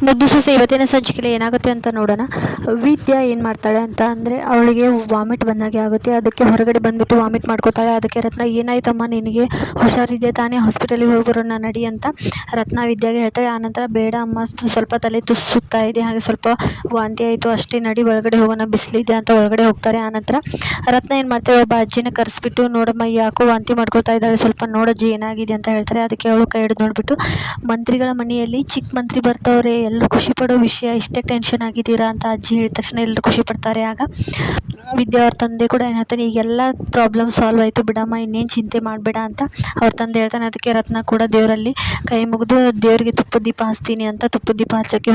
ಮುದ್ದು ಸೊಸೆ ಇವತ್ತಿನ ಸಂಚಿಕೆಯಲ್ಲಿ ಏನಾಗುತ್ತೆ ಅಂತ ನೋಡೋಣ. ವಿದ್ಯಾ ಏನು ಮಾಡ್ತಾಳೆ ಅಂತ ಅಂದರೆ ಅವಳಿಗೆ ವಾಮಿಟ್ ಬಂದಾಗೆ ಆಗುತ್ತೆ. ಅದಕ್ಕೆ ಹೊರಗಡೆ ಬಂದುಬಿಟ್ಟು ವಾಮಿಟ್ ಮಾಡ್ಕೋತಾಳೆ. ಅದಕ್ಕೆ ರತ್ನ ಏನಾಯ್ತಮ್ಮ ನಿನಗೆ, ಹುಷಾರಿದೆ ತಾನೇ, ಹಾಸ್ಪಿಟಲಿಗೆ ಹೋಗಿ ಬರೋಣ ನಡಿ ಅಂತ ರತ್ನ ವಿದ್ಯಾಗೆ ಹೇಳ್ತಾಳೆ. ಆನಂತರ ಬೇಡ ಅಮ್ಮ, ಸ್ವಲ್ಪ ತಲೆ ಸುತ್ತಾ ಇದೆ, ಹಾಗೆ ಸ್ವಲ್ಪ ವಾಂತಿ ಆಯಿತು ಅಷ್ಟೇ, ನಡಿ ಒಳಗಡೆ ಹೋಗೋಣ, ಬಿಸಿಲಿದೆ ಅಂತ ಒಳಗಡೆ ಹೋಗ್ತಾರೆ. ಆನಂತರ ರತ್ನ ಏನು ಮಾಡ್ತಾಳೆ, ಒಬ್ಬ ಅಜ್ಜಿನ ಕರೆಸ್ಬಿಟ್ಟು ನೋಡಮ್ಮ ಯಾಕೋ ವಾಂತಿ ಮಾಡ್ಕೊಳ್ತಾ ಇದ್ದಾಳೆ, ಸ್ವಲ್ಪ ನೋಡಜ್ಜಿ ಏನಾಗಿದೆ ಅಂತ ಹೇಳ್ತಾರೆ. ಅದಕ್ಕೆ ಅವಳು ಕೈ ಹಿಡಿದು ನೋಡಿಬಿಟ್ಟು, ಮಂತ್ರಿಗಳ ಮನೆಯಲ್ಲಿ ಚಿಕ್ಕ ಮಂತ್ರಿ ಬರ್ತವ್ರೆ, ಎಲ್ಲರೂ ಖುಷಿ ಪಡೋ ವಿಷಯ, ಇಷ್ಟೇ ಟೆನ್ಷನ್ ಆಗಿದ್ದೀರಾ ಅಂತ ಅಜ್ಜಿ ಹೇಳಿದ ತಕ್ಷಣ ಎಲ್ಲರೂ ಖುಷಿ ಪಡ್ತಾರೆ. ಆಗ ವಿದ್ಯಾ ಅವ್ರ ತಂದೆ ಕೂಡ ಏನು ಹೇಳ್ತಾನೆ, ಈಗೆಲ್ಲ ಪ್ರಾಬ್ಲಮ್ ಸಾಲ್ವ್ ಆಯಿತು ಬಿಡಮ್ಮ, ಇನ್ನೇನು ಚಿಂತೆ ಮಾಡಬೇಡ ಅಂತ ಅವ್ರ ತಂದೆ ಹೇಳ್ತಾನೆ. ಅದಕ್ಕೆ ರತ್ನ ಕೂಡ ದೇವರಲ್ಲಿ ಕೈ ಮುಗಿದು ದೇವರಿಗೆ ತುಪ್ಪದ ದೀಪ ಹಚ್ತೀನಿ ಅಂತ ತುಪ್ಪದ ದೀಪ ಹಚ್ಚೋಕ್ಕೆ